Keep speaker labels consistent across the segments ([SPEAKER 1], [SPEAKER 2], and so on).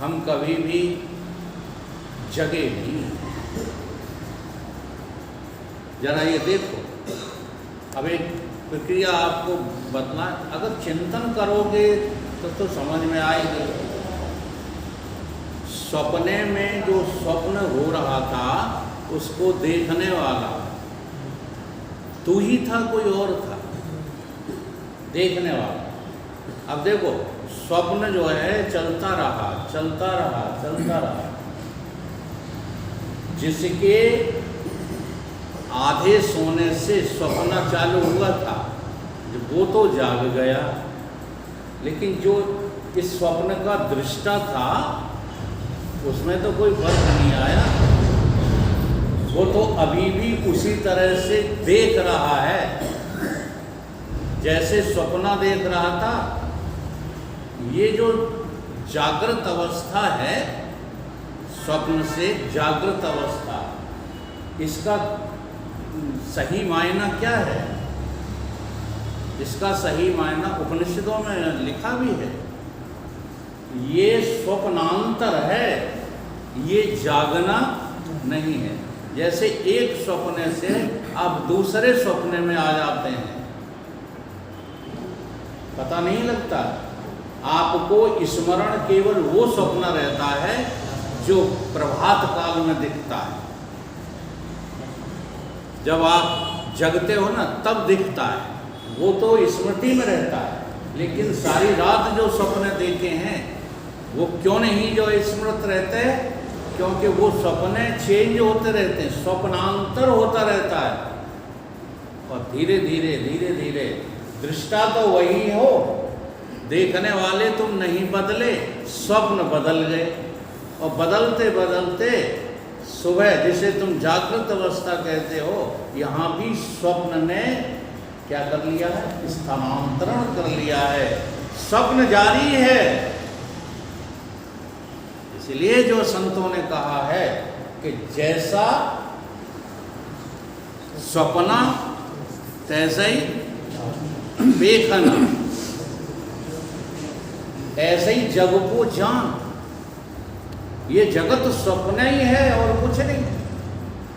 [SPEAKER 1] हम कभी भी जगे नहीं। जरा ये देखो, अब एक प्रक्रिया आपको बतला, अगर चिंतन करोगे तो समझ में आएगी। सपने में जो स्वप्न हो रहा था उसको देखने वाला तू ही था, कोई और था देखने वाला। अब देखो, स्वप्न जो है चलता रहा चलता रहा चलता रहा, जिसके आधे सोने से स्वप्न चालू हुआ था वो तो जाग गया, लेकिन जो इस स्वप्न का दृष्टा था उसमें तो कोई फर्क नहीं आया। वो तो अभी भी उसी तरह से देख रहा है जैसे स्वप्न देख रहा था। ये जो जागृत अवस्था है, स्वप्न से जागृत अवस्था, इसका सही मायना क्या है? इसका सही मायना उपनिषदों में लिखा भी है। ये स्वप्नांतर है, ये जागना नहीं है। जैसे एक स्वप्न से आप दूसरे स्वप्न में आ जाते हैं, पता नहीं लगता। आपको स्मरण केवल वो स्वप्न रहता है जो प्रभात काल में दिखता है। जब आप जगते हो ना तब दिखता है, वो तो स्मृति में रहता है। लेकिन सारी रात जो स्वप्न देखे हैं वो क्यों नहीं जो स्मृत रहते हैं? क्योंकि वो सपने चेंज होते रहते हैं, स्वप्नांतर होता रहता है। और धीरे धीरे धीरे धीरे दृष्टा तो वही हो, देखने वाले तुम नहीं बदले, स्वप्न बदल गए। और बदलते बदलते सुबह, जिसे तुम जागृत अवस्था कहते हो, यहाँ भी स्वप्न ने क्या कर लिया है? स्थानांतरण कर लिया है। स्वप्न जारी है। इसलिए जो संतों ने कहा है कि जैसा स्वप्ना तैसा ही देखना, ऐसे ही जग को जान। ये जगत स्वप्न ही है और कुछ नहीं,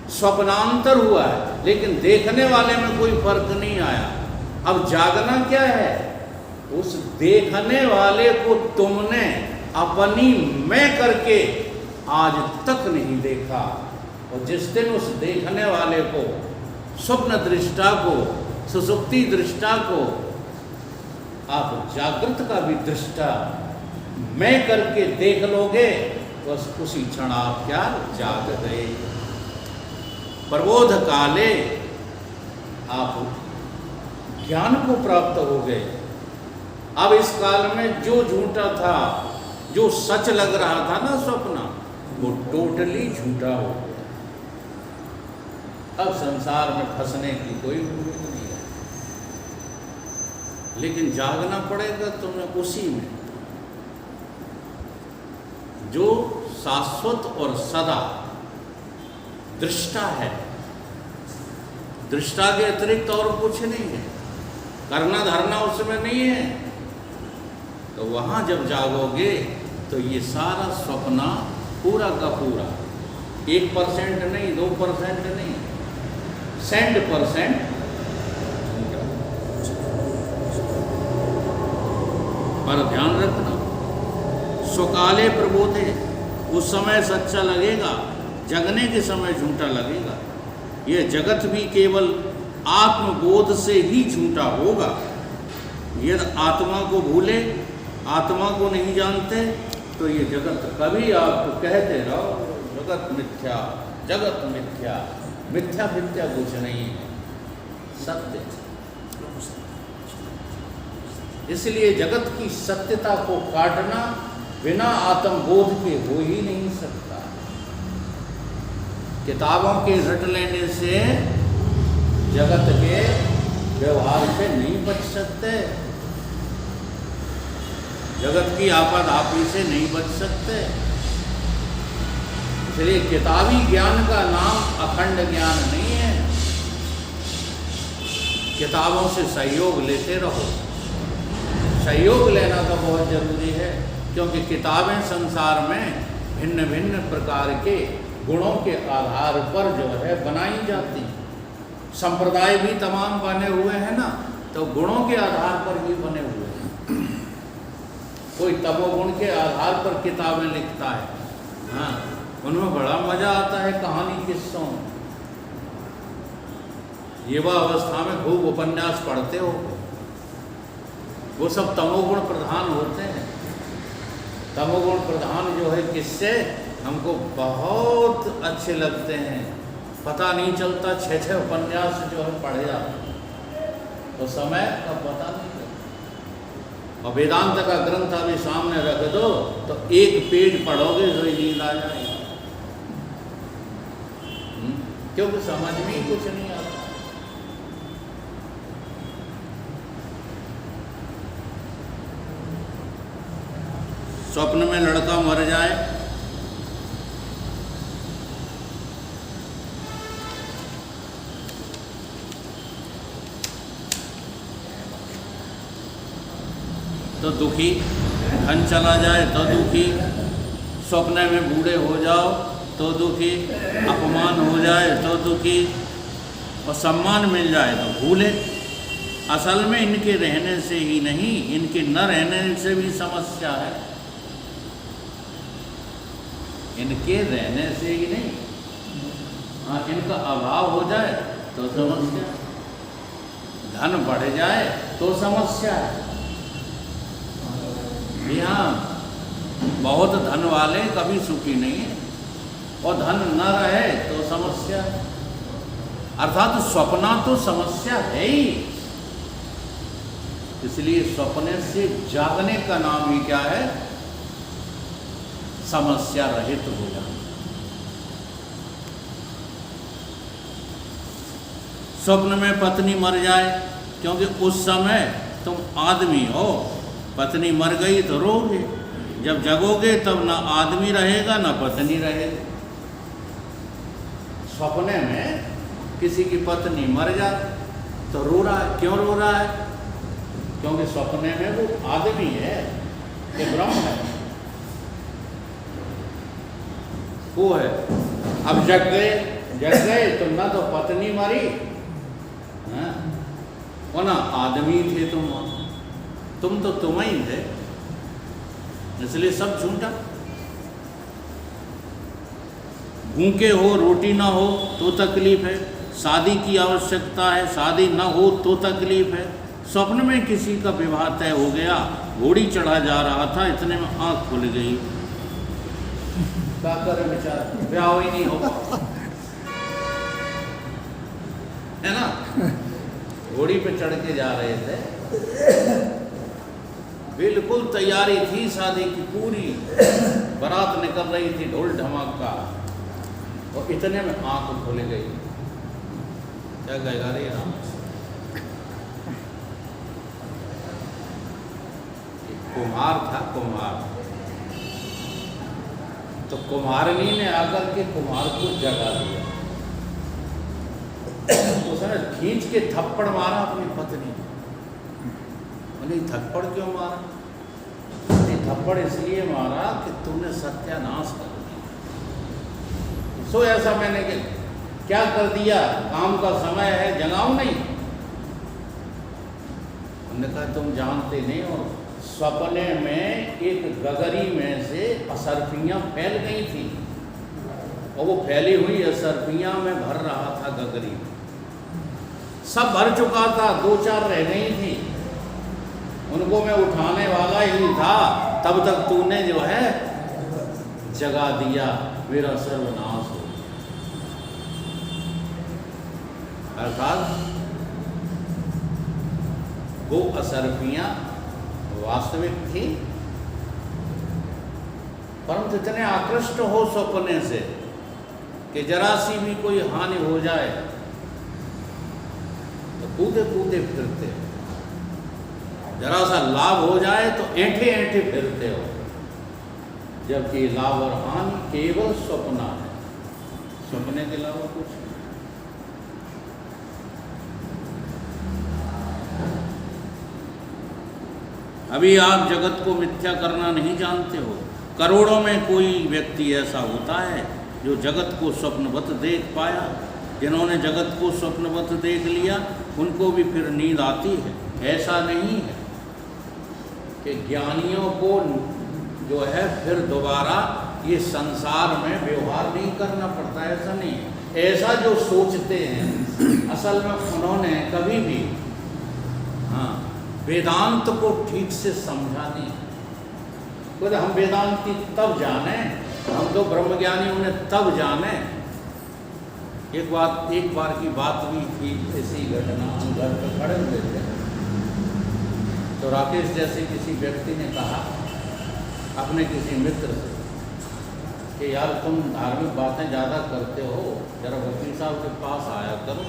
[SPEAKER 1] स्वप्नांतर हुआ है, लेकिन देखने वाले में कोई फर्क नहीं आया। अब जागना क्या है? उस देखने वाले को तुमने अपनी मैं करके आज तक नहीं देखा। और जिस दिन उस देखने वाले को, स्वप्न दृष्टा को, सुसुप्ति दृष्टा को आप जागृत का भी दृष्टा मैं करके देख लोगे, बस उसी क्षण आप क्या जाग गए। प्रबोध काले आप ज्ञान को प्राप्त हो गए। अब इस काल में जो झूठा था, जो सच लग रहा था ना स्वप्न, वो टोटली झूठा हो गया। अब संसार में फंसने की कोई उम्मीद नहीं है। लेकिन जागना पड़ेगा तुम्हें उसी में जो शाश्वत और सदा दृष्टा है। दृष्टा के अतिरिक्त और कुछ नहीं है, करना धरना उसमें नहीं है। तो वहां जब जागोगे तो ये सारा स्वप्न पूरा का पूरा 1% नहीं, 2% नहीं, 100% पर ध्यान रखना, स्वकाले प्रबोधे, उस समय सच्चा लगेगा, जगने के समय झूठा लगेगा। ये जगत भी केवल आत्मबोध से ही झूठा होगा। यदि आत्मा को भूले, आत्मा को नहीं जानते, तो ये जगत कभी आपको कहते रहो जगत मिथ्या, जगत मिथ्या। मिथ्या मिथ्या कुछ नहीं है, सत्य। इसलिए जगत की सत्यता को काटना बिना आत्मबोध के हो ही नहीं सकता। किताबों के रट लेने से जगत के व्यवहार से नहीं बच सकते, जगत की आपद आपी से नहीं बच सकते। इसलिए किताबी ज्ञान का नाम अखंड ज्ञान नहीं है। किताबों से सहयोग लेते रहो। सहयोग लेना तो बहुत जरूरी है। क्योंकि किताबें संसार में भिन्न भिन्न प्रकार के गुणों के आधार पर जो है बनाई जाती हैं। संप्रदाय भी तमाम बने हुए हैं ना, तो गुणों के आधार पर ही बने हुए हैं। कोई तमोगुण के आधार पर किताबें लिखता है, हाँ, उनमें बड़ा मजा आता है कहानी किस्सों में। युवा अवस्था में खूब उपन्यास पढ़ते हो, वो सब तमोगुण प्रधान होते हैं। तमोगुण प्रधान जो है किस्से हमको बहुत अच्छे लगते हैं। पता नहीं चलता 6-6 उपन्यास जो है पढ़े जाते, तो समय का पता नहीं चलता। और वेदांत का ग्रंथ अभी सामने रख दो तो एक पेज पढ़ोगे तो नींद आ जाएगी, क्योंकि समझ में ही कुछ नहीं आता। स्वप्न में लड़का मर जाए, तो दुखी, धन चला जाए तो दुखी, स्वप्न में बूढ़े हो जाओ तो दुखी, अपमान हो जाए तो दुखी, और सम्मान मिल जाए तो भूले। असल में इनके रहने से ही नहीं, इनके न रहने से भी समस्या है। इनके रहने से ही नहीं, हाँ, इनका अभाव हो जाए तो समस्या, धन बढ़ जाए तो समस्या है। हाँ, बहुत धन वाले कभी सुखी नहीं है, और धन न रहे तो समस्या। अर्थात स्वप्ना तो समस्या है ही, इसलिए स्वप्ने से जागने का नाम ही क्या है? समस्या रहित हो जाना। स्वप्न में पत्नी मर जाए, क्योंकि उस समय तुम आदमी हो, पत्नी मर गई तो रोगे, जब जगोगे तब ना आदमी रहेगा ना पत्नी रहेगी। स्वप्ने में किसी की पत्नी मर जाए तो रो रहा है, क्यों रो रहा है? क्योंकि स्वप्ने में वो आदमी है कि ब्रह्म है, वो है। अब जग गए तो ना तो पत्नी मरी, वो ना आदमी थे तुम तो तुम ही थे, इसलिए सब झूठा। भूखे हो, रोटी ना हो तो तकलीफ है, शादी की आवश्यकता है, शादी ना हो तो तकलीफ है। स्वप्न में किसी का विवाह तय हो गया, घोड़ी चढ़ा जा रहा था, इतने में आंख खुल गई, क्या करे बेचारा, ब्याह ही नहीं होगा, है ना। घोड़ी पे चढ़ के जा रहे थे, बिल्कुल तैयारी थी शादी की पूरी, बारात निकल रही थी, ढोल ढमाका, और इतने में आंख खुल गई। क्या कहेगा रे राम? कुम्हार था, कुम्हार, तो कुम्हारनी ने आकर के कुम्हार को जगा दिया। उसने खींच के थप्पड़ मारा अपनी पत्नी को। थप्पड़ क्यों मारा? थप्पड़ इसलिए मारा कि तुमने सत्यानाश कर दिया। सो ऐसा मैंने क्या कर दिया? काम का समय है, जगाऊं नहीं? हमने कहा तुम जानते नहीं हो, सपने में एक गगरी में से असरफियां फैल गई थी, और वो फैली हुई असरफियां में भर रहा था गगरी में, सब भर चुका था, 2-4 रह गई थी, उनको मैं उठाने वाला ही था, तब तक तूने जो है जगा दिया, मेरा सर्वनाश हो। अर्थात वो असरफियां वास्तविक थी, परंतु इतने आकृष्ट हो स्वप्ने से कि जरा सी भी कोई हानि हो जाए तो कूदे कूदे फिरते हो, जरा सा लाभ हो जाए तो ऐंठे ऐंठे फिरते हो, जबकि लाभ और हानि केवल स्वप्न है, स्वप्न के अलावा कुछ नहीं। अभी आप जगत को मिथ्या करना नहीं जानते हो। करोड़ों में कोई व्यक्ति ऐसा होता है जो जगत को स्वप्नवत देख पाया। जिन्होंने जगत को स्वप्नवत देख लिया उनको भी फिर नींद आती है। ऐसा नहीं है कि ज्ञानियों को जो है फिर दोबारा ये संसार में व्यवहार नहीं करना पड़ता, ऐसा नहीं है। ऐसा जो सोचते हैं असल में उन्होंने कभी भी वेदांत को ठीक से समझा नहीं। तो हम वेदांती तब जाने, हम तो ब्रह्मज्ञानी उन्हें तब जाने। एक बार की बात हुई थी, ऐसी घटना, हम घर पर खड़े हुए थे तो राकेश जैसे किसी व्यक्ति ने कहा अपने किसी मित्र से कि यार तुम धार्मिक बातें ज़्यादा करते हो, जरा वकील साहब के पास आया करो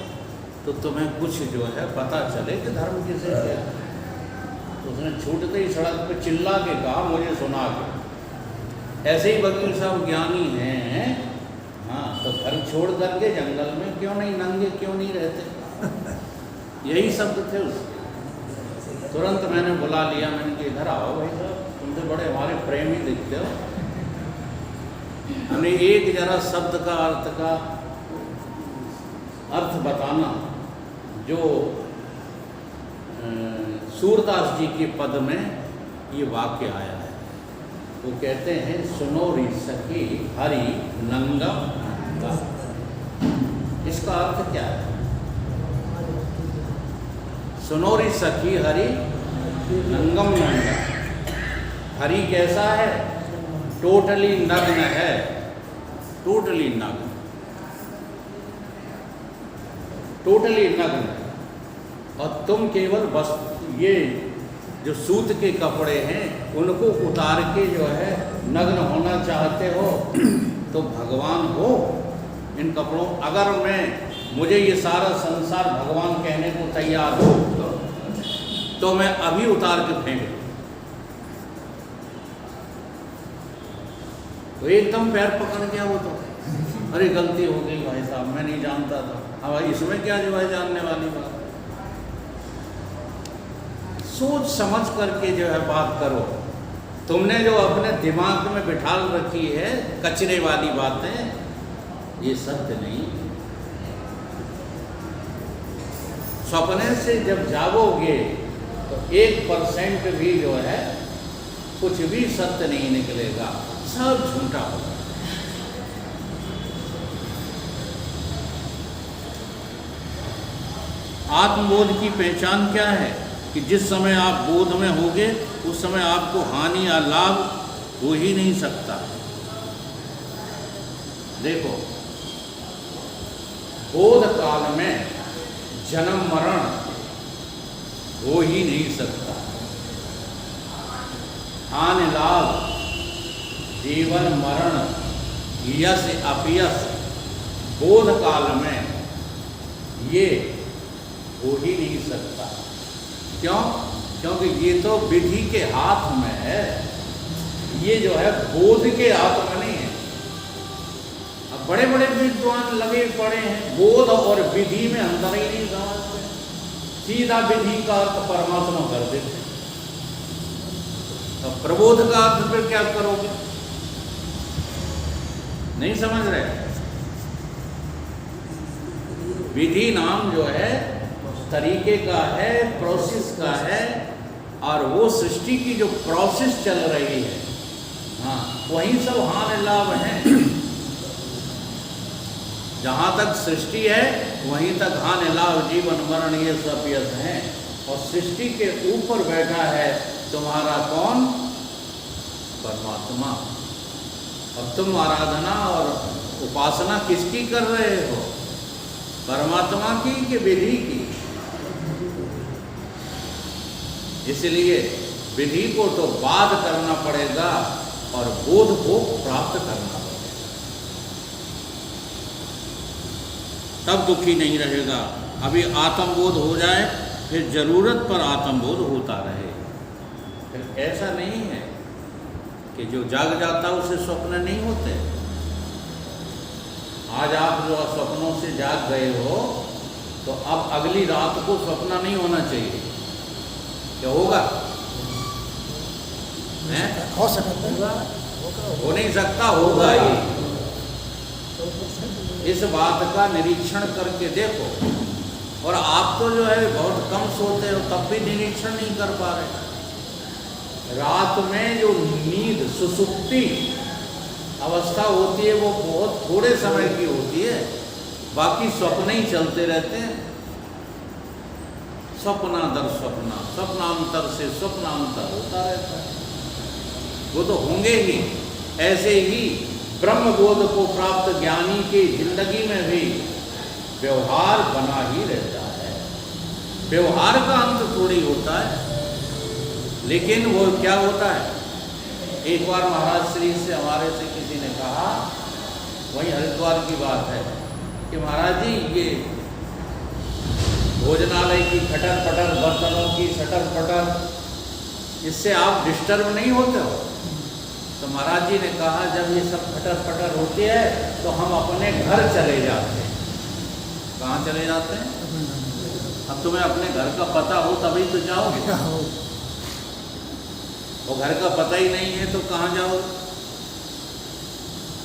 [SPEAKER 1] तो तुम्हें कुछ जो है पता चले कि धर्म किसे क्या। तो उसने छूटते ही सड़क पे चिल्ला के कहा, मुझे सुना के, ऐसे ही वकील साहब ज्ञानी हैं, हाँ तो घर छोड़ करके जंगल में क्यों नहीं, नंगे क्यों नहीं रहते। यही शब्द थे उसके। तुरंत मैंने बुला लिया, मैंने कहा इधर आओ भाई साहब, तुम तो बड़े हमारे प्रेमी दिखते हो। हमने एक जरा शब्द का अर्थ बताना जो सूरदास जी के पद में ये वाक्य आया है। वो कहते हैं सुनो री सखी हरि नंगम नंगा। इसका अर्थ क्या है? सुनो री सखी हरि नंगम नंगा। हरि कैसा है? टोटली नग्न है, टोटली नग्न, टोटली नग्न। और तुम केवल बस ये जो सूत के कपड़े हैं उनको उतार के जो है नग्न होना चाहते हो तो भगवान हो इन कपड़ों। अगर मुझे ये सारा संसार भगवान कहने को तैयार हो तो मैं अभी उतार के फेंक दूं। तो एकदम पैर पकड़ गया वो तो, अरे गलती हो गई भाई साहब, मैं नहीं जानता था। हाँ भाई, इसमें क्या जो है जानने वाली बात। सोच समझ करके जो है बात करो। तुमने जो अपने दिमाग में बिठा रखी है कचरे वाली बातें, ये सत्य नहीं। सपने से जब जागोगे तो 1% भी जो है कुछ भी सत्य नहीं निकलेगा, सब झूठा होगा। आत्मबोध की पहचान क्या है? कि जिस समय आप बोध में होगे उस समय आपको हानि या लाभ हो ही नहीं सकता। देखो, बोध काल में जन्म मरण हो ही नहीं सकता। हानि लाभ, जीवन मरण, यश अपयश बोध काल में ये हो ही नहीं सकता। क्यों? क्योंकि ये तो विधि के हाथ में है, ये जो है बोध के हाथ में नहीं है। अब बड़े बड़े विद्वान लगे पड़े हैं, बोध और विधि में अंतर ही नहीं समझते, सीधा विधि का अर्थ परमात्मा कर देते। तो प्रबोध का अर्थ फिर क्या करोगे? नहीं समझ रहे। विधि नाम जो है तरीके का है, प्रोसेस का है, और वो सृष्टि की जो प्रोसेस चल रही है, हाँ वही सब हानि लाभ हैं। जहाँ तक सृष्टि है वहीं तक हानि लाभ, जीवन मरण ये सब यश हैं। और सृष्टि के ऊपर बैठा है तुम्हारा कौन? परमात्मा। अब तुम आराधना और उपासना किसकी कर रहे हो? परमात्मा की कि विधि की? इसलिए विधि को तो बाद करना पड़ेगा और बोध को प्राप्त करना पड़ेगा, तब दुखी नहीं रहेगा। अभी आत्मबोध हो जाए फिर जरूरत पर आत्मबोध होता रहे। फिर ऐसा नहीं है कि जो जाग जाता उसे स्वप्न नहीं होते। आज आप जो स्वप्नों से जाग गए हो तो अब अगली रात को स्वप्न नहीं होना चाहिए। क्या होगा? हैं?
[SPEAKER 2] हो सकता है,
[SPEAKER 1] हो नहीं सकता, होगा ही। इस बात का निरीक्षण करके देखो। और आप तो जो है बहुत कम सोते हो, तब भी निरीक्षण नहीं कर पा रहे। रात में जो नींद सुसुप्ति अवस्था होती है वो बहुत थोड़े समय की होती है, बाकी स्वप्न ही चलते रहते हैं। स्वप्ना दर स्वप्ना, स्वप्नांतर से स्वप्नांतर होता रहता है। वो तो होंगे ही। ऐसे ही ब्रह्मबोध को प्राप्त ज्ञानी की जिंदगी में भी व्यवहार बना ही रहता है। व्यवहार का अंत थोड़ी होता है, लेकिन वो क्या होता है। एक बार महाराज श्री से हमारे से किसी ने कहा, वही हरिद्वार की बात है, कि महाराज जी ये भोजनालय की खटर पटर, बर्तनों की सटर पटर, इससे आप डिस्टर्ब नहीं होते हो? तो महाराज जी ने कहा, जब ये सब खटर पटर होती है तो हम अपने घर चले जाते हैं। कहाँ चले जाते हैं? अब तुम्हें अपने घर का पता हो तभी तो जाओगे। वो घर का पता ही नहीं है तो कहाँ जाओ?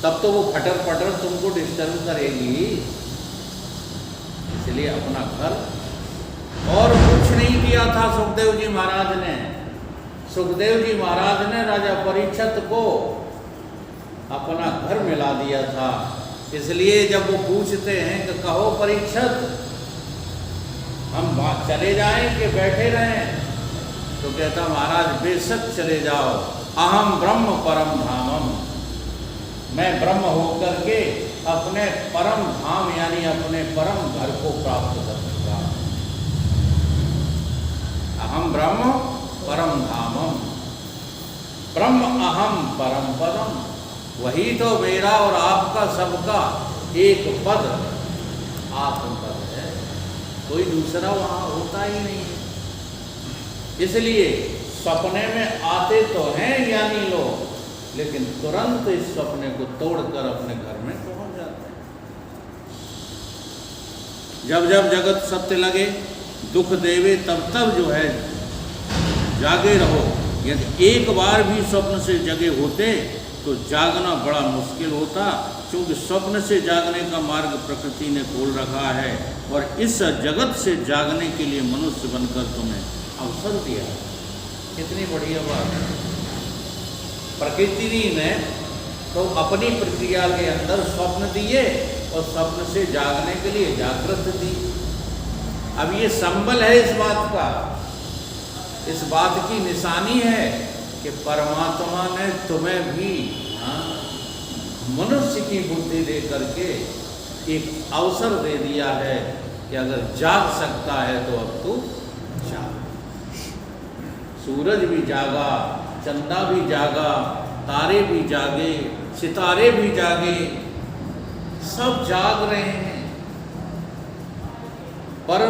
[SPEAKER 1] तब तो वो फटर पटर तुमको डिस्टर्ब करेगी। इसलिए अपना घर। और कुछ नहीं किया था सुखदेव जी महाराज ने। सुखदेव जी महाराज ने राजा परीक्षित को अपना घर मिला दिया था। इसलिए जब वो पूछते हैं कि कहो परीक्षित, हम चले जाएं कि बैठे रहें, तो कहता महाराज बेशक चले जाओ। अहम ब्रह्म परम धामम, मैं ब्रह्म होकर के अपने परम धाम यानी अपने परम घर को प्राप्त करूंगा। अहम ब्रह्म परम धामम, ब्रह्म अहम परम पदम। वही तो मेरा और आपका सबका एक पद आत्मपद है, कोई दूसरा वहां होता ही नहीं है। इसलिए सपने में आते तो हैं ज्ञानी लोग, लेकिन तुरंत इस सपने को तोड़कर अपने घर में पहुंच जाते हैं। जब जब जगत सत्य लगे, दुख देवे, तब तब जो है जागे रहो। यदि एक बार भी स्वप्न से जगे होते तो जागना बड़ा मुश्किल होता, क्योंकि स्वप्न से जागने का मार्ग प्रकृति ने खोल रखा है और इस जगत से जागने के लिए मनुष्य बनकर तुम्हें अवसर दिया। कितनी बढ़िया बात है। प्रकृति ने तो अपनी प्रक्रिया के अंदर स्वप्न दिए और स्वप्न से जागने के लिए जागृत दी। अब ये संबल है इस बात का, इस बात की निशानी है कि परमात्मा ने तुम्हें भी मनुष्य की बुद्धि दे करके एक अवसर दे दिया है कि अगर जाग सकता है तो अब तू जाग। सूरज भी जागा, चंदा भी जागा, तारे भी जागे, सितारे भी जागे, सब जाग रहे हैं। पर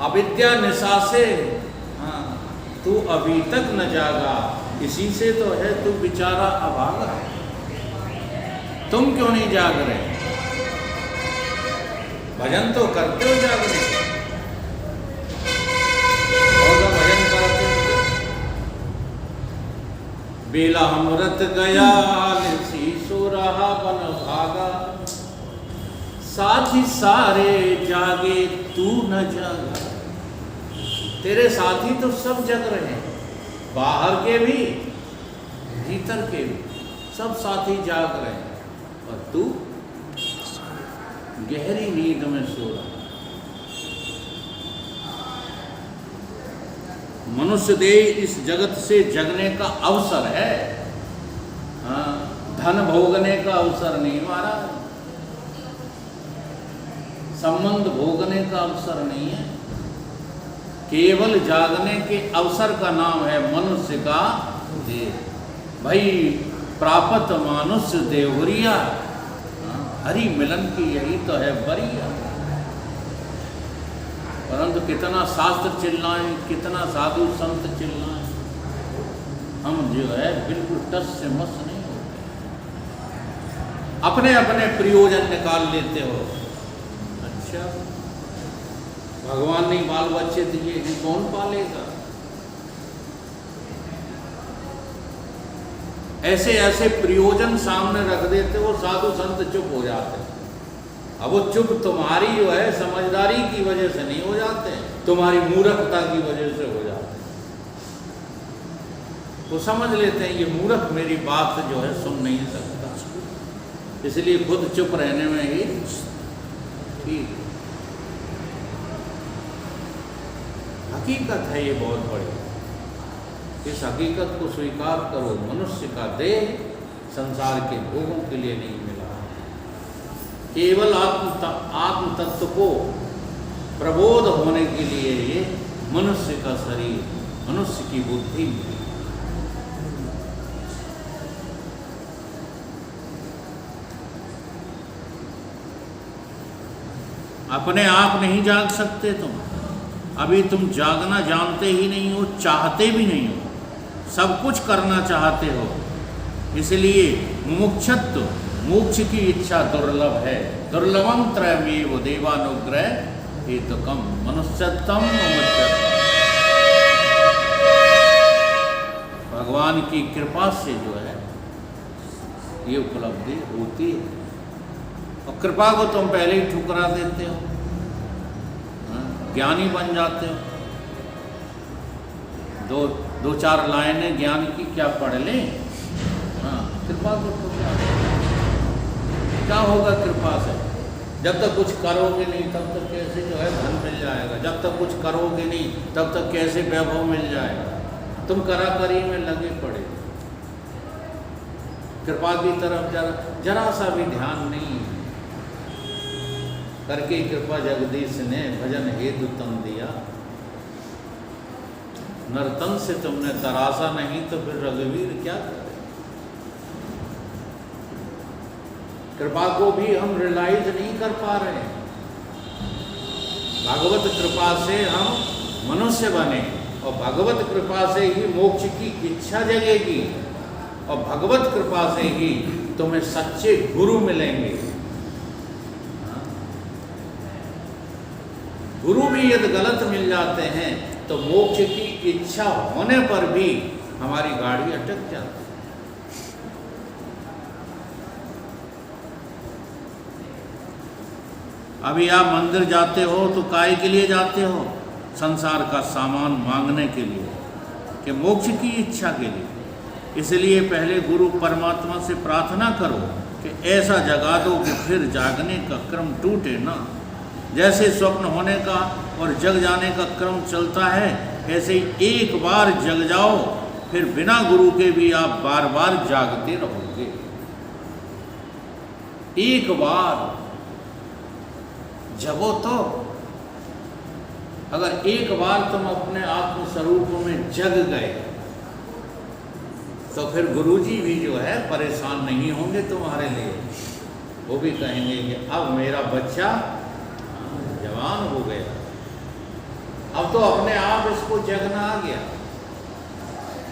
[SPEAKER 1] अविद्या निशा से तू अभी तक न जागा, इसी से तो है तू बेचारा अभागा। तुम क्यों नहीं जाग रहे? भजन तो करते हो जागने के, और भजन करते हो। बेला अमृत गया सो रहा बन भागा, साथी सारे जागे तू न जागा। तेरे साथी तो सब जग रहे हैं, बाहर के भी भीतर के भी, सब साथी जाग रहे हैं और तू गहरी नींद में सो रहा। मनुष्य देह इस जगत से जगने का अवसर है, धन भोगने का अवसर नहीं महाराज, संबंध भोगने का अवसर नहीं है। केवल जागने के अवसर का नाम है मनुष्य का देह। भाई प्राप्त मानुष्य देवरिया, हरि मिलन की यही तो है बरिया। परंतु कितना शास्त्र चिल्लाएं, कितना साधु संत चिल्लाएं, हम जो है बिल्कुल टस से मस नहीं होते। अपने अपने प्रयोजन निकाल लेते हो। अच्छा, भगवान ने बाल बच्चे दिए हैं, कौन पालेगा? ऐसे ऐसे प्रयोजन सामने रख देते हो, साधु संत चुप हो जाते। अब वो चुप तुम्हारी जो है समझदारी की वजह से नहीं हो जाते, तुम्हारी मूर्खता की वजह से हो जाते। वो समझ लेते हैं ये मूर्ख मेरी बात जो है सुन नहीं सकता, इसलिए खुद चुप रहने में ही ठीक। हकीकत है ये बहुत बड़ी, इस हकीकत को स्वीकार करो। मनुष्य का देह संसार के भोगों के लिए नहीं मिला, केवल आत्म तत्व को प्रबोध होने के लिए ये मनुष्य का शरीर, मनुष्य की बुद्धि मिली। अपने आप नहीं जाग सकते तुम, अभी तुम जागना जानते ही नहीं हो, चाहते भी नहीं हो, सब कुछ करना चाहते हो। इसलिए मुमुक्षत्व, मोक्ष की इच्छा दुर्लभ है। दुर्लभम त्रयमेव देवानुग्रह हेतुकम मनुष्यत्वम मुमुक्षत्व। भगवान की कृपा से जो है ये उपलब्धि होती है, और कृपा को तुम पहले ही ठुकरा देते हो, ज्ञानी बन जाते हो। दो चार लाइनें ज्ञान की क्या पढ़ लें, कृपा को ठुकरा दो। क्या होगा कृपा से? जब तक कुछ करोगे नहीं तब तक कैसे जो है धन मिल जाएगा, जब तक कुछ करोगे नहीं तब तक कैसे वैभव मिल जाएगा। तुम कराकरी में लगे पड़े, कृपा की तरफ जरा सा भी ध्यान नहीं। करके कृपा जगदीश ने भजन हेतु तन दिया, नर्तन से तुमने तरासा नहीं तो फिर रघुवीर क्या करे। कृपा को भी हम रियलाइज नहीं कर पा रहे हैं। भगवत कृपा से हम मनुष्य बने, और भगवत कृपा से ही मोक्ष की इच्छा जगेगी, और भगवत कृपा से ही तुम्हें सच्चे गुरु मिलेंगे। गुरु भी यदि गलत मिल जाते हैं तो मोक्ष की इच्छा होने पर भी हमारी गाड़ी अटक जाती है। अभी आप मंदिर जाते हो तो काय के लिए जाते हो? संसार का सामान मांगने के लिए, कि मोक्ष की इच्छा के लिए। इसलिए पहले गुरु परमात्मा से प्रार्थना करो कि ऐसा जगा दो कि फिर जागने का क्रम टूटे ना। जैसे स्वप्न होने का और जग जाने का क्रम चलता है, ऐसे ही एक बार जग जाओ, फिर बिना गुरु के भी आप बार बार जागते रहोगे। एक बार जगो तो, अगर एक बार तुम अपने आत्म स्वरूप में जग गए तो फिर गुरुजी भी जो है परेशान नहीं होंगे तुम्हारे लिए। वो भी कहेंगे कि अब मेरा बच्चा जवान हो गया, अब तो अपने आप इसको जगना आ गया।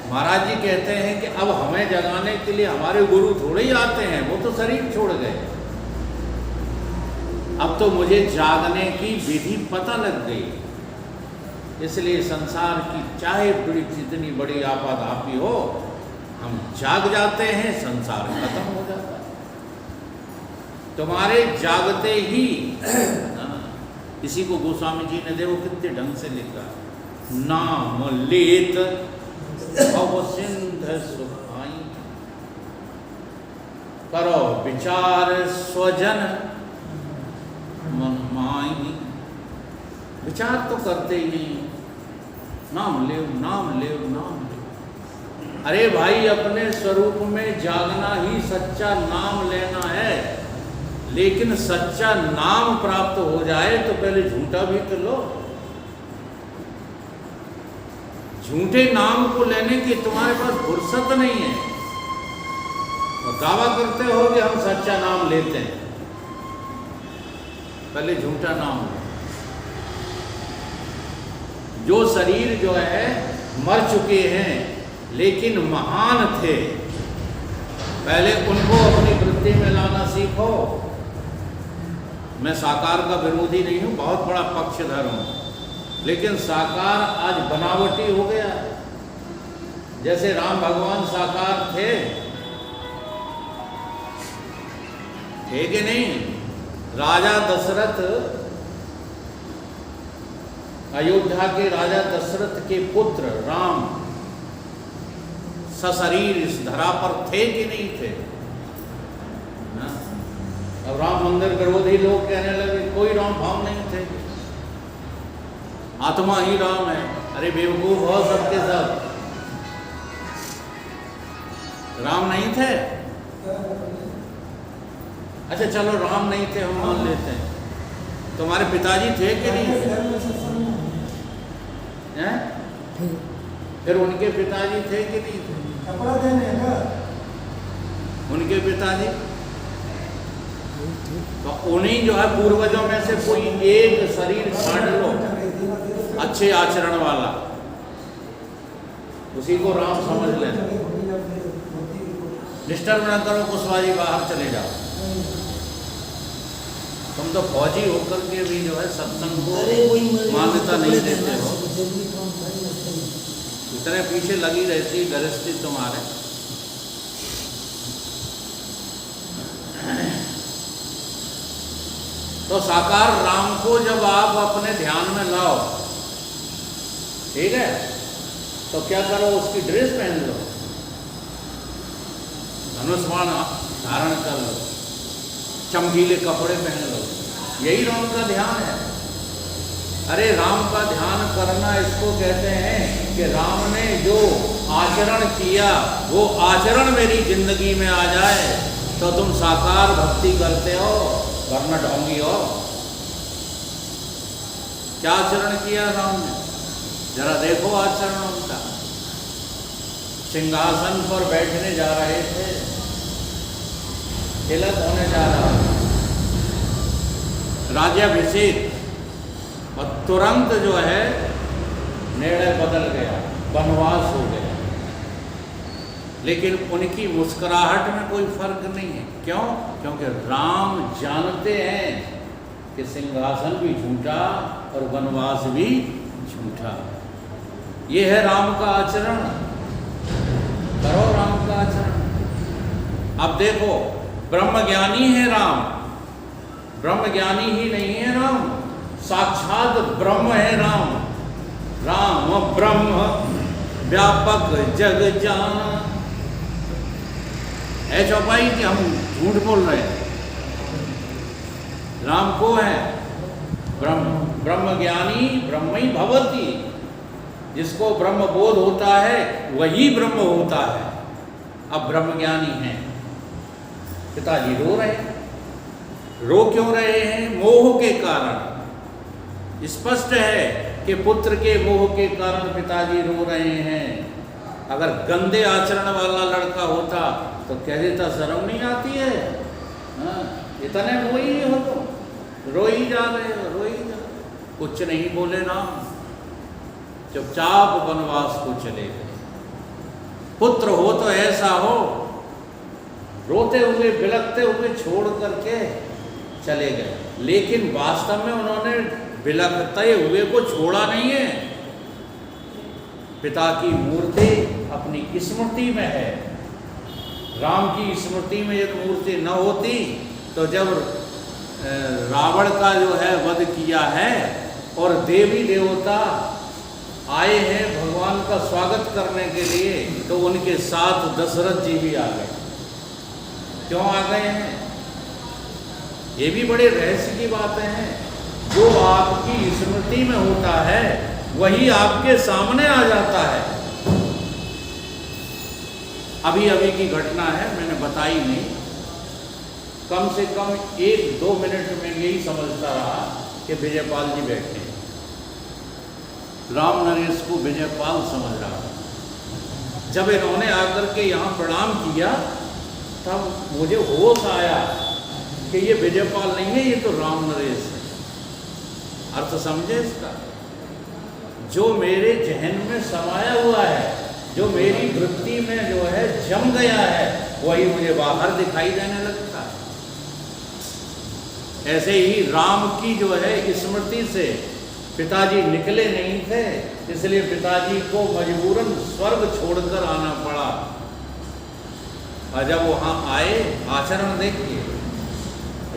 [SPEAKER 1] महाराज जी कहते हैं कि अब हमें जगाने के लिए हमारे गुरु थोड़े ही आते हैं, वो तो शरीर छोड़ गए। अब तो मुझे जागने की विधि पता लग गई, इसलिए संसार की चाहे बड़ी जितनी बड़ी आपाधापी हो, हम जाग जाते हैं, संसार खत्म हो जाता है। तुम्हारे जागते ही इसी को गोस्वामी जी ने देखो कितने ढंग से लिखा, नाम लेत भव सिंध सुखाई, करो विचार स्वजन मन माई। विचार तो करते ही नहीं, नाम ले नाम ले नाम ले। अरे भाई, अपने स्वरूप में जागना ही सच्चा नाम लेना है, लेकिन सच्चा नाम प्राप्त हो जाए तो पहले झूठा भी तो लो। झूठे नाम को लेने की तुम्हारे पास फुर्सत नहीं है, और दावा करते हो कि हम सच्चा नाम लेते हैं, पहले झूठा नाम लो। जो शरीर जो है मर चुके हैं लेकिन महान थे, पहले उनको अपनी वृत्ति में लाना सीखो। मैं साकार का विरोधी नहीं हूँ, बहुत बड़ा पक्षधर हूँ, लेकिन साकार आज बनावटी हो गया। जैसे राम भगवान साकार थे है कि नहीं? राजा दशरथ, अयोध्या के राजा दशरथ के पुत्र राम सशरीर इस धरा पर थे कि नहीं थे? हाँ? अब राम मंदिर विरोधी लोग कहने लगे कोई राम भाव नहीं थे, आत्मा ही राम है। अरे बेवकूफ हो सबके सब, राम नहीं थे। अच्छा चलो राम नहीं थे हम मान लेते हैं, तुम्हारे पिताजी थे कि नहीं थे? फिर उनके पिताजी थे कि नहीं थे? उनके पिताजी तो उन्हीं जो है पूर्वजों में से कोई एक शरीर छांट लो अच्छे आचरण वाला, उसी को राम समझ लेना। डिस्टर्ब ना करो, कुशवाहा बाहर चले जाओ। तुम तो फौजी होकर के भी जो है सत्संग को मान्यता नहीं देते हो, इतने पीछे लगी रहती गृहस्थी तुम्हारे। तो साकार राम को जब आप अपने ध्यान में लाओ, ठीक है, तो क्या करो, उसकी ड्रेस पहन लो, धनुष्बाण धारण कर लो, चमकीले कपड़े पहन लो, यही राम का ध्यान है। अरे राम का ध्यान करना इसको कहते हैं कि राम ने जो आचरण किया वो आचरण मेरी जिंदगी में आ जाए तो तुम साकार भक्ति करते हो, वरना ढोंगी हो। क्या आचरण किया राम ने, जरा देखो आचरण उनका। सिंहासन पर बैठने जा रहे थे, तिलक होने जा रहा, राज्याभिषेक, और तुरंत जो है निर्णय बदल गया, वनवास हो गया। लेकिन उनकी मुस्कुराहट में कोई फर्क नहीं है। क्यों? क्योंकि राम जानते हैं कि सिंहासन भी झूठा और वनवास भी झूठा। ये है राम का आचरण, करो राम का आचरण। अब देखो, ब्रह्मज्ञानी है राम, ब्रह्मज्ञानी ही नहीं है राम, साक्षात ब्रह्म है राम। राम ब्रह्म व्यापक जग जान। है चौपाई कि हम झूठ बोल रहे हैं? राम को है ब्रह्म, ब्रह्मज्ञानी ब्रह्म ही भवति। जिसको ब्रह्म बोध होता है वही ब्रह्म होता है। अब ब्रह्मज्ञानी है। पिताजी रो रहे हैं, रो क्यों रहे हैं? मोह के कारण। स्पष्ट है कि पुत्र के मोह के कारण पिताजी रो रहे हैं। अगर गंदे आचरण वाला लड़का होता तो कह देता शर्म नहीं आती है, हाँ, इतने रोई हो तो, रोई जा रहे हो, रोई जा, कुछ नहीं बोले राम, चुपचाप वनवास को चले गए। पुत्र हो तो ऐसा हो, रोते हुए बिलखते हुए छोड़ करके चले गए। लेकिन वास्तव में उन्होंने बिलखते हुए को छोड़ा नहीं है। पिता की मूर्ति अपनी स्मृति में है। राम की स्मृति में यदि मूर्ति न होती तो जब रावण का जो है वध किया है और देवी देवता आए हैं भगवान का स्वागत करने के लिए, तो उनके साथ दशरथ जी भी आ गए। क्यों आ गए हैं? ये भी बड़े रहस्य की बातें हैं। जो आपकी स्मृति में होता है वही आपके सामने आ जाता है। अभी अभी की घटना है, मैंने बताई नहीं, कम से कम 1-2 मिनट में यही समझता रहा कि विजयपाल जी बैठे हैं। राम नरेश को विजयपाल समझ रहा। जब इन्होंने आकर के यहाँ प्रणाम किया तब मुझे होश आया कि ये विजयपाल नहीं है, ये तो राम नरेश है। अर्थ समझे इसका? जो मेरे जहन में समाया हुआ है, जो मेरी वृत्ति में जो है जम गया है, वही मुझे बाहर दिखाई देने लगता है। ऐसे ही राम की जो है स्मृति से पिताजी निकले नहीं थे, इसलिए पिताजी को मजबूरन स्वर्ग छोड़कर आना पड़ा। और जब वहाँ आए, आचरण देखिए,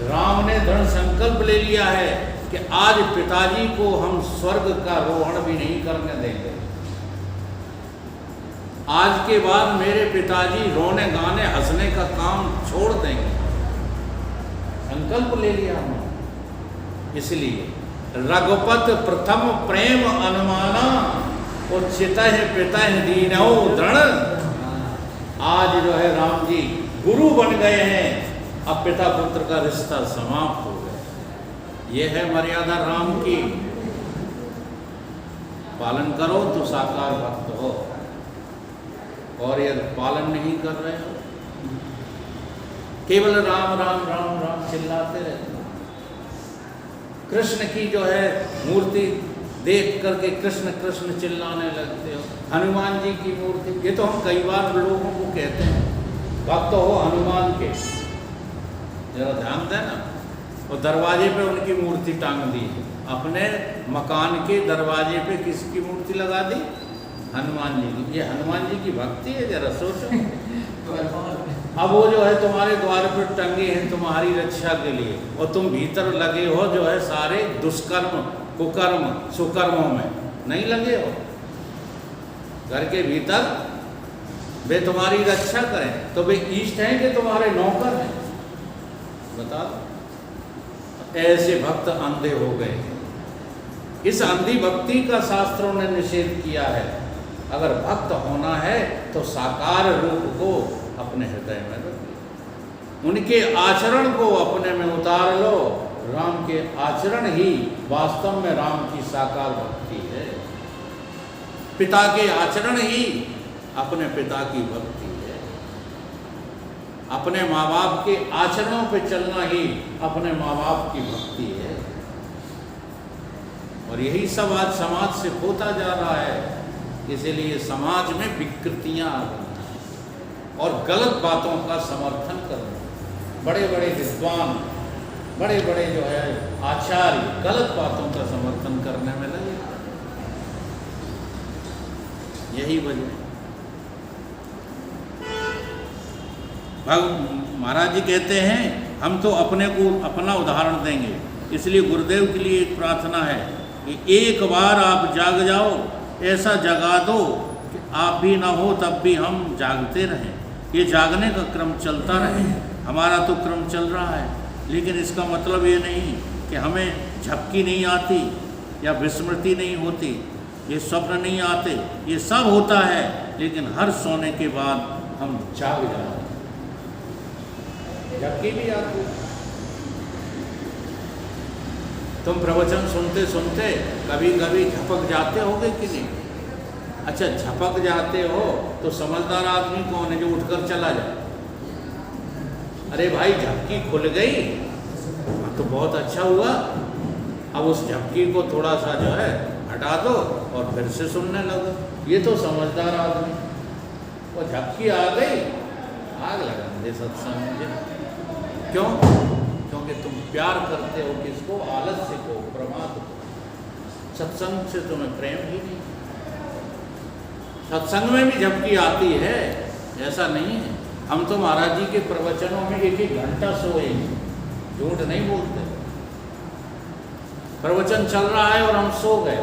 [SPEAKER 1] राम ने दृढ़ संकल्प ले लिया है कि आज पिताजी को हम स्वर्ग का रोहण भी नहीं करने देंगे। आज के बाद मेरे पिताजी रोने गाने हंसने का काम छोड़ देंगे। संकल्प ले लिया हमने। इसलिए रघुपत प्रथम प्रेम अनुमाना और चितह पितह दीनौ दृढ़। आज जो है राम जी गुरु बन गए हैं, अब पिता पुत्र का रिश्ता समाप्त हो गया। यह है मर्यादा राम की। पालन करो तो साकार भक्त हो, और यदि पालन नहीं कर रहे हो, केवल राम राम राम राम चिल्लाते रहते हो। कृष्ण की जो है मूर्ति देख करके कृष्ण कृष्ण चिल्लाने लगते हो। हनुमान जी की मूर्ति, ये तो हम कई बार लोगों को कहते हैं भक्त हो हनुमान के, जरा ध्यान देना। और दरवाजे पे उनकी मूर्ति टांग दी है, अपने मकान के दरवाजे पे किसकी मूर्ति लगा दी? हनुमान जी की। ये हनुमान जी की भक्ति है, जरा सोचो। अब वो जो है तुम्हारे द्वार पर टंगे हैं तुम्हारी रक्षा के लिए, और तुम भीतर लगे हो जो है सारे दुष्कर्म कुकर्म सुकर्मों में नहीं लगे हो। घर के भीतर वे तुम्हारी रक्षा करें तो वे इष्ट हैं कि तुम्हारे नौकर हैं? बता दो। ऐसे भक्त अंधे हो गए। इस अंधी भक्ति का शास्त्रों ने निषेध किया है। अगर भक्त होना है तो साकार रूप को अपने हृदय में रखिए, उनके आचरण को अपने में उतार लो। राम के आचरण ही वास्तव में राम की साकार भक्ति है। पिता के आचरण ही अपने पिता की भक्ति है। अपने माँ बाप के आचरणों पे चलना ही अपने माँ बाप की भक्ति है। और यही सब आज समाज से होता जा रहा है। इसीलिए समाज में विकृतियां आ रही हैं और गलत बातों का समर्थन करना। बड़े बड़े विद्वान, बड़े बड़े जो है आचार्य गलत बातों का समर्थन करने में लगे। यही वजह। महाराज जी कहते हैं हम तो अपने को अपना उदाहरण देंगे। इसलिए गुरुदेव के लिए एक प्रार्थना है कि एक बार आप जाग जाओ, ऐसा जगा दो कि आप भी ना हो तब भी हम जागते रहें। ये जागने का क्रम चलता रहे। हमारा तो क्रम चल रहा है, लेकिन इसका मतलब ये नहीं कि हमें झपकी नहीं आती या विस्मृति नहीं होती, ये स्वप्न नहीं आते। ये सब होता है, लेकिन हर सोने के बाद हम जाग जाते हैं। झपकी भी आती। तुम प्रवचन सुनते सुनते कभी कभी झपक जाते होगे कि नहीं? अच्छा, झपक जाते हो तो समझदार आदमी कौन है जो उठकर चला जाए? अरे भाई झपकी खुल गई तो बहुत अच्छा हुआ, अब उस झपकी को थोड़ा सा जो है हटा दो और फिर से सुनने लगो। ये तो समझदार आदमी। और झपकी आ गई, आग लगा दे सत्संग में। क्यों? क्योंकि तुम प्यार करते हो किसको? आलस्य को, प्रमाद को। सत्संग से तुम्हें प्रेम ही नहीं। सत्संग में भी झपकी आती है, ऐसा नहीं है। हम तो महाराज जी के प्रवचनों में एक एक घंटा सोए, झूठ नहीं बोलते। प्रवचन चल रहा है और हम सो गए,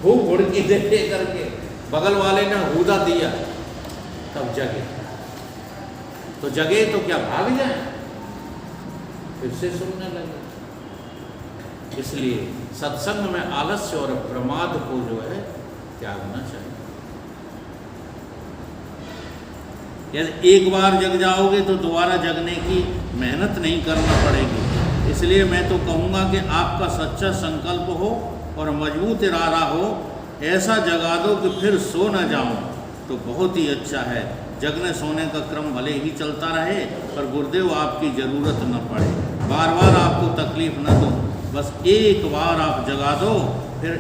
[SPEAKER 1] खूब घुड़की दे करके बगल वाले ने हूदा दिया, तब जगे। तो जगे तो क्या भाग जाए? फिर से सुनने लगे। इसलिए सत्संग में आलस्य और प्रमाद को जो है त्यागना चाहिए। यदि एक बार जग जाओगे तो दोबारा जगने की मेहनत नहीं करना पड़ेगी। इसलिए मैं तो कहूँगा कि आपका सच्चा संकल्प हो और मजबूत इरादा हो, ऐसा जगा दो कि फिर सो न जाऊँ तो बहुत ही अच्छा है। जगने सोने का क्रम भले ही चलता रहे, पर गुरुदेव आपकी ज़रूरत न पड़े। बार बार आपको तकलीफ न दो, बस एक बार आप जगा दो। फिर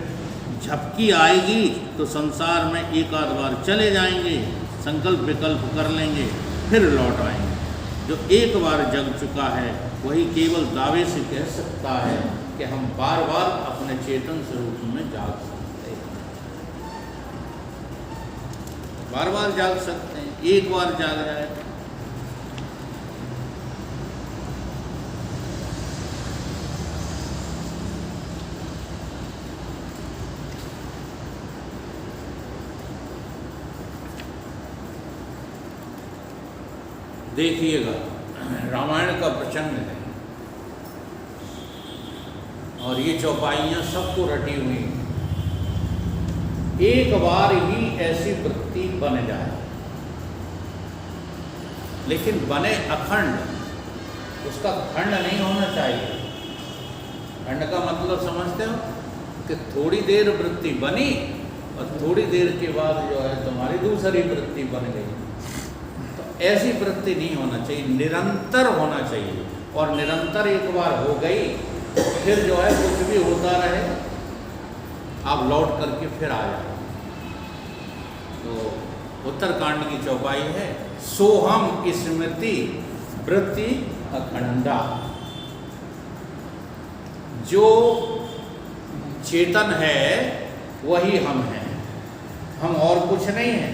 [SPEAKER 1] झपकी आएगी तो संसार में एक आध बार चले जाएंगे, संकल्प विकल्प कर लेंगे, फिर लौट आएंगे। जो एक बार जग चुका है वही केवल दावे से कह सकता है कि हम बार बार अपने चेतन स्वरूप में जाग सकते हैं। बार बार जाग सकते हैं, एक बार जाग जाए। देखिएगा, रामायण का प्रसंग है और ये चौपाइयाँ सबको रटी हुई। एक बार ही ऐसी वृत्ति बन जाए, लेकिन बने अखंड, उसका खंड नहीं होना चाहिए। खंड का मतलब समझते हो कि थोड़ी देर वृत्ति बनी और थोड़ी देर के बाद जो है तुम्हारी दूसरी वृत्ति बन गई। तो ऐसी वृत्ति नहीं होना चाहिए, निरंतर होना चाहिए। और निरंतर एक बार हो गई तो फिर जो है कुछ भी होता रहे, आप लौट करके फिर आ जाए। तो उत्तरकांड की चौपाई है, सोहम स्मृति वृत्ति अखंडा। जो चेतन है वही हम हैं, हम और कुछ नहीं हैं।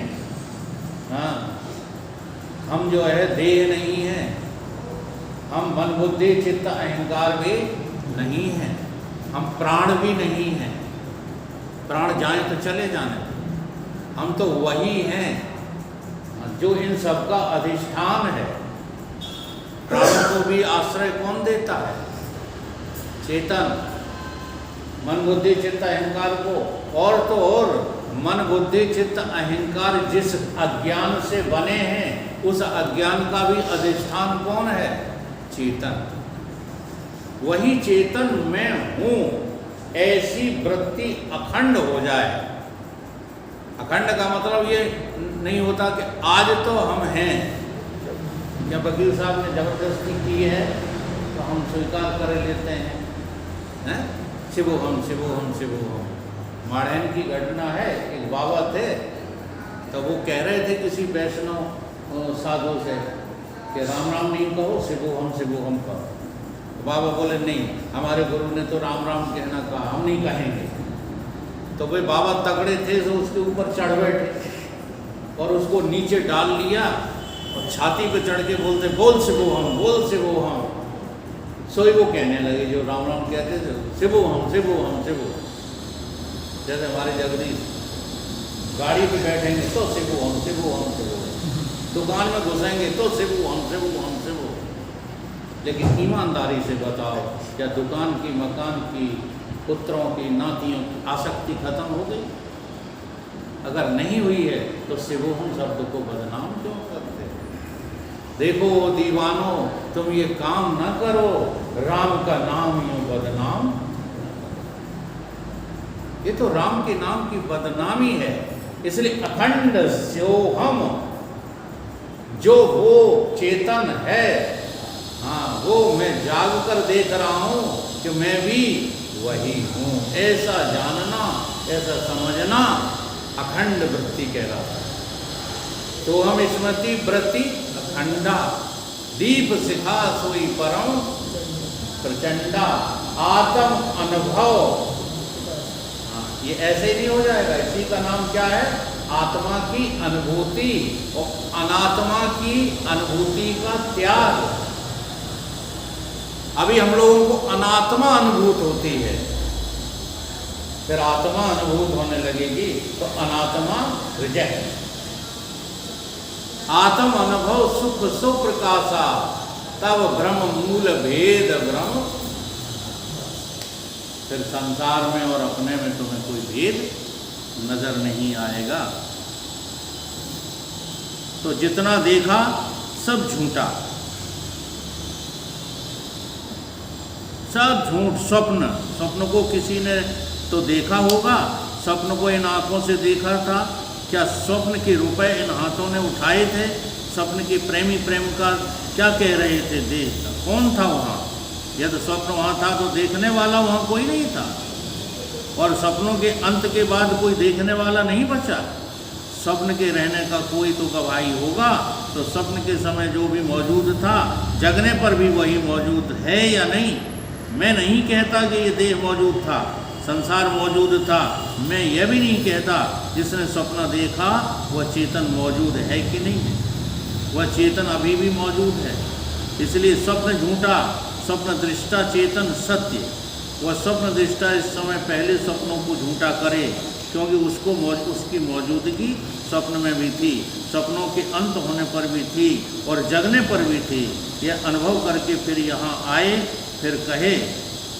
[SPEAKER 1] हाँ, हम जो है देह नहीं है, हम मन बुद्धि चित्त अहंकार भी नहीं हैं, हम प्राण भी नहीं हैं। प्राण जाए तो चले जाने, हम तो वही हैं जो इन सब का अधिष्ठान है। प्राण को भी आश्रय कौन देता है? चेतन। मन बुद्धि चित्त अहंकार को, और तो और मन बुद्धि चित्त अहंकार जिस अज्ञान से बने हैं, उस अज्ञान का भी अधिष्ठान कौन है? चेतन। वही चेतन मैं हूँ, ऐसी वृत्ति अखंड हो जाए। अखंड का मतलब ये नहीं होता कि आज तो हम हैं। जब वकील साहब ने जबरदस्ती की है तो हम स्वीकार कर लेते हैं, शिवोहम शिवोहम शिवोहम। माढ़ेन की घटना है, एक बाबा थे तो वो कह रहे थे किसी वैष्णव साधु से कि राम राम नहीं कहो, शिवोहम शिवोहम कहो। तो बाबा बोले नहीं, हमारे गुरु ने तो राम राम कहना कहा, हम नहीं कहेंगे। तो वे बाबा तगड़े थे तो उसके ऊपर चढ़ बैठे और उसको नीचे डाल लिया और छाती पे चढ़ के बोलते, बोल शिवोहम, बोल शिवोहम। सोई वो कहने लगे जो राम राम कहते थे, शिवोहम शिवोहम शिवो। जैसे हमारे जगदीश गाड़ी पे बैठेंगे तो शिवोहम शिवोहम शिवो, दुकान में घुसेंगे तो शिवोहम शिवोहम शिवो। लेकिन ईमानदारी से बताओ, क्या दुकान की, मकान की, पुत्रों की, नातियों की आसक्ति खत्म हो गई? अगर नहीं हुई है तो शिवोहम शब्द को बदनाम क्यों करते? देखो दीवानो, तुम ये काम न करो, राम का नाम यूं बदनाम। ये तो राम के नाम की बदनामी है। इसलिए अखंड सोहम, जो वो चेतन है, हाँ वो मैं जाग कर देख रहा हूँ कि मैं भी वही हूँ, ऐसा जानना, ऐसा समझना अखंड वृत्ति कहलाता है। तो हम स्मृति वृत्ति अखंडा, दीप शिखा सोई परम प्रचंडा, आत्म अनुभव। हाँ, ये ऐसे ही नहीं हो जाएगा। इसी का नाम क्या है? आत्मा की अनुभूति और अनात्मा की अनुभूति का त्याग। अभी हम लोगों को अनात्मा अनुभूत होती है, फिर आत्मा अनुभूत होने लगेगी तो अनात्मा रिजेक्ट। आत्म अनुभव सुख सुप्रकाशा, तब ब्रह्म मूल भेद ब्रह्म। फिर संसार में और अपने में तुम्हें कोई भेद नजर नहीं आएगा। तो जितना देखा सब झूठा, सब झूठ। स्वप्न, स्वप्न को किसी ने तो देखा होगा, स्वप्न को इन आंखों से देखा था। क्या स्वप्न के रुपए इन हाथों ने उठाए थे? स्वप्न के प्रेमी प्रेम का क्या कह रहे थे? देखता कौन था वहाँ? यदि स्वप्न वहाँ था तो देखने वाला वहाँ कोई नहीं था, और स्वप्नों के अंत के बाद कोई देखने वाला नहीं बचा। स्वप्न के रहने का कोई तो गवाही होगा। तो स्वप्न के समय जो भी मौजूद था, जगने पर भी वही मौजूद है या नहीं? मैं नहीं कहता कि ये देह मौजूद था, संसार मौजूद था। मैं यह भी नहीं कहता जिसने स्वप्न देखा वह चेतन मौजूद है कि नहीं है। वह चेतन अभी भी मौजूद है। इसलिए स्वप्न झूठा, स्वप्न दृष्टा चेतन सत्य। वह स्वप्न दृष्टा इस समय पहले स्वप्नों को झूठा करे, क्योंकि उसकी मौजूदगी स्वप्न में भी थी, स्वप्नों के अंत होने पर भी थी और जगने पर भी थी। यह अनुभव करके फिर यहाँ आए, फिर कहे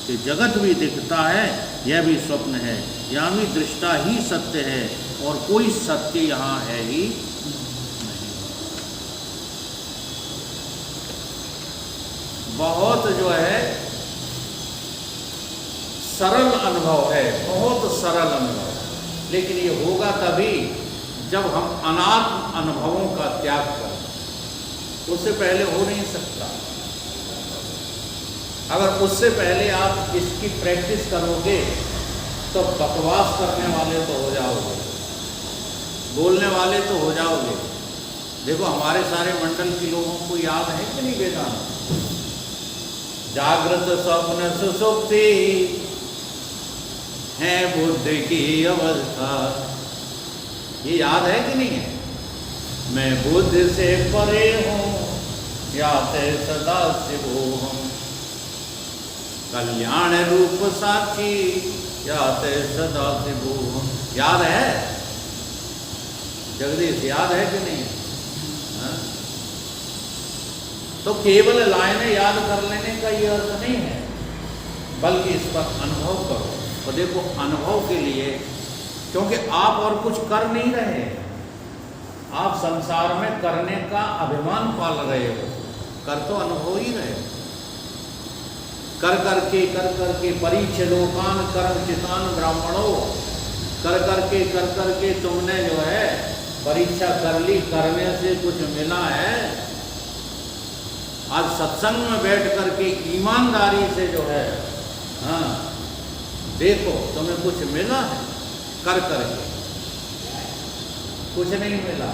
[SPEAKER 1] कि जगत भी दिखता है, यह भी स्वप्न है, यहाँ भी दृष्टा ही सत्य है और कोई सत्य यहाँ है ही नहीं। बहुत जो है सरल अनुभव है, बहुत सरल अनुभव, लेकिन ये होगा तभी जब हम अनात्म अनुभवों का त्याग करें, उससे पहले हो नहीं सकता। अगर उससे पहले आप इसकी प्रैक्टिस करोगे तो बकवास करने वाले तो हो जाओगे, बोलने वाले तो हो जाओगे। देखो हमारे सारे मंडल के लोगों को याद है कि नहीं वेदांत? जागृत स्वप्न सुषुप्ति है बुद्धि की अवस्था, ये याद है कि नहीं है? मैं बुद्धि से परे हूँ, याते सदा शिवोहम, कल्याण रूप साक्षी याते सदा शिवोहम। याद है जगदीश? याद है कि नहीं? हाँ? तो केवल लाइनें याद कर लेने का ये अर्थ नहीं है, बल्कि इस पर अनुभव करो। और देखो अनुभव के लिए, क्योंकि आप और कुछ कर नहीं रहे, आप संसार में करने का अभिमान पाल रहे हो, कर तो अनुभव ही रहे हो। कर करके परीक्ष लोकान कर्म चितान ब्राह्मणों, कर करके तुमने जो है परीक्षा कर ली, करने से कुछ मिला है? आज सत्संग में बैठ करके ईमानदारी से जो है, हाँ देखो तुम्हें कुछ मिला है? कर करके कुछ नहीं मिला,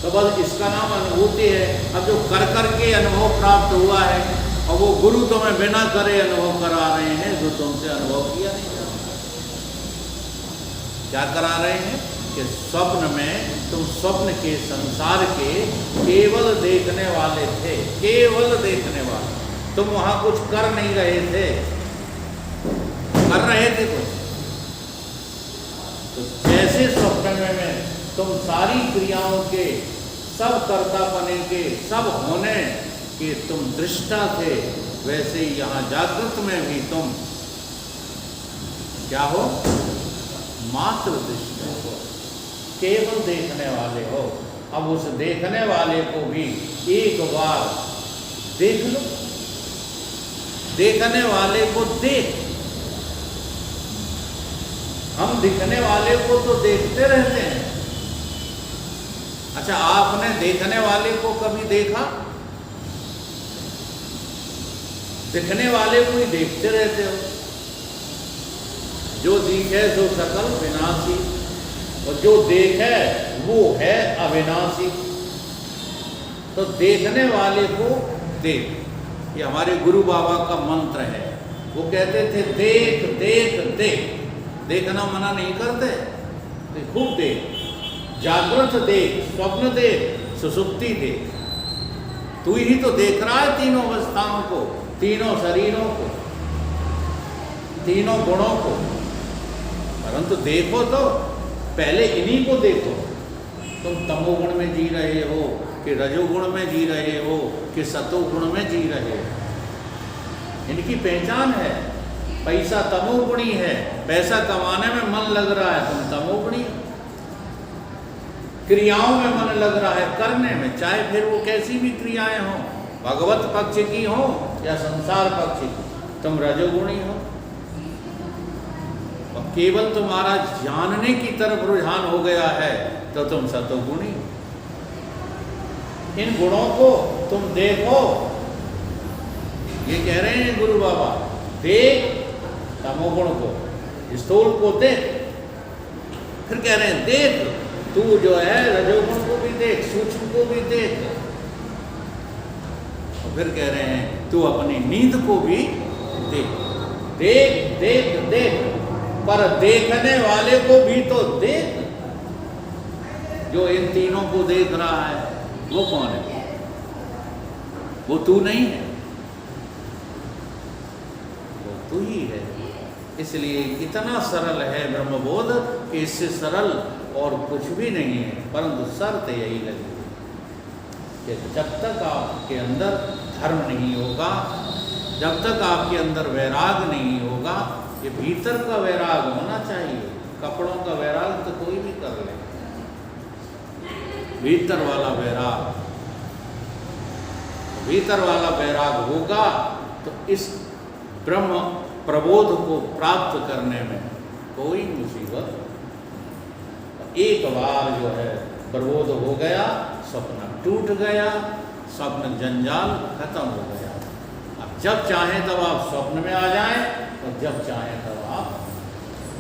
[SPEAKER 1] तो बस इसका नाम अनुभूति है। अब जो कर करके अनुभव प्राप्त हुआ है और वो गुरु तुम्हें बिना करे अनुभव करा रहे हैं, जो तुमसे अनुभव किया नहीं जा रहा। क्या करा रहे हैं कि स्वप्न में तुम स्वप्न के संसार के केवल देखने वाले थे, केवल देखने वाले। तुम वहां कुछ कर नहीं रहे थे, कर रहे थे कुछ। तो जैसे स्वप्न में तुम सारी क्रियाओं के, सब कर्तापने के, सब होने के तुम दृष्टा थे, वैसे ही यहाँ जागृत में भी तुम क्या हो? मात्र दृष्टा हो, केवल देखने वाले हो। अब उस देखने वाले को भी एक बार देख लो, देखने वाले को देख। हम दिखने वाले को तो देखते रहते हैं। अच्छा, आपने देखने वाले को कभी देखा? दिखने वाले को ही देखते रहते हो। जो दिखे सो सकल विनाशी, और जो देखे वो है अविनाशी। तो देखने वाले को देख, ये हमारे गुरु बाबा का मंत्र है। वो कहते थे देख देख देख। देखना मना नहीं करते, तो खूब देख, जागृत देख, स्वप्न देख, सुसुप्ति देख। तू ही तो देख रहा है तीनों अवस्थाओं को, तीनों शरीरों को, तीनों गुणों को। परंतु देखो तो पहले इन्हीं को देखो। तुम तमोगुण में जी रहे हो कि रजोगुण में जी रहे हो कि सतोगुण में जी रहे हो, इनकी पहचान है। पैसा तमोगुणी है, पैसा कमाने में मन लग रहा है, तुम तमोगुणी हो। क्रियाओं में मन लग रहा है, करने में, चाहे फिर वो कैसी भी क्रियाएं हो, भगवत पक्ष की हो या संसार पक्ष की, तुम रजोगुणी हो। और केवल तुम्हारा जानने की तरफ रुझान हो गया है तो तुम सतोगुणी हो। इन गुणों को तुम देखो, ये कह रहे हैं गुरु बाबा। देख तमोगुण को, स्थूल को देख। फिर कह रहे हैं देख तू जो है रजोगुण को भी देख, सूक्ष्म को भी देख। और फिर कह रहे हैं तू अपनी नींद को भी देख। देख देख देख, पर देखने वाले को भी तो देख। जो इन तीनों को देख रहा है वो कौन है? वो तू नहीं है, वो तू ही है। इसलिए इतना सरल है ब्रह्मबोध कि इससे सरल और कुछ भी नहीं है। परंतु शर्त यही लगी कि जब तक आपके अंदर धर्म नहीं होगा, जब तक आपके अंदर वैराग नहीं होगा, ये भीतर का वैराग होना चाहिए। कपड़ों का वैराग तो कोई भी कर ले, भीतर वाला वैराग, भीतर वाला वैराग होगा तो इस ब्रह्म प्रबोध को प्राप्त करने में कोई मुसीबत। एक बार जो है प्रबोध हो गया, स्वप्न टूट गया, स्वप्न जंजाल खत्म हो गया। अब जब चाहें तब आप स्वप्न में आ जाएं और जब चाहें तब आप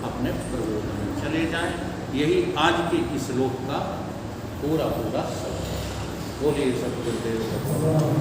[SPEAKER 1] अपने प्रबोध में चले जाएं। यही आज के इस श्लोक का पूरा सब। बोलिए सतगुरुदेव।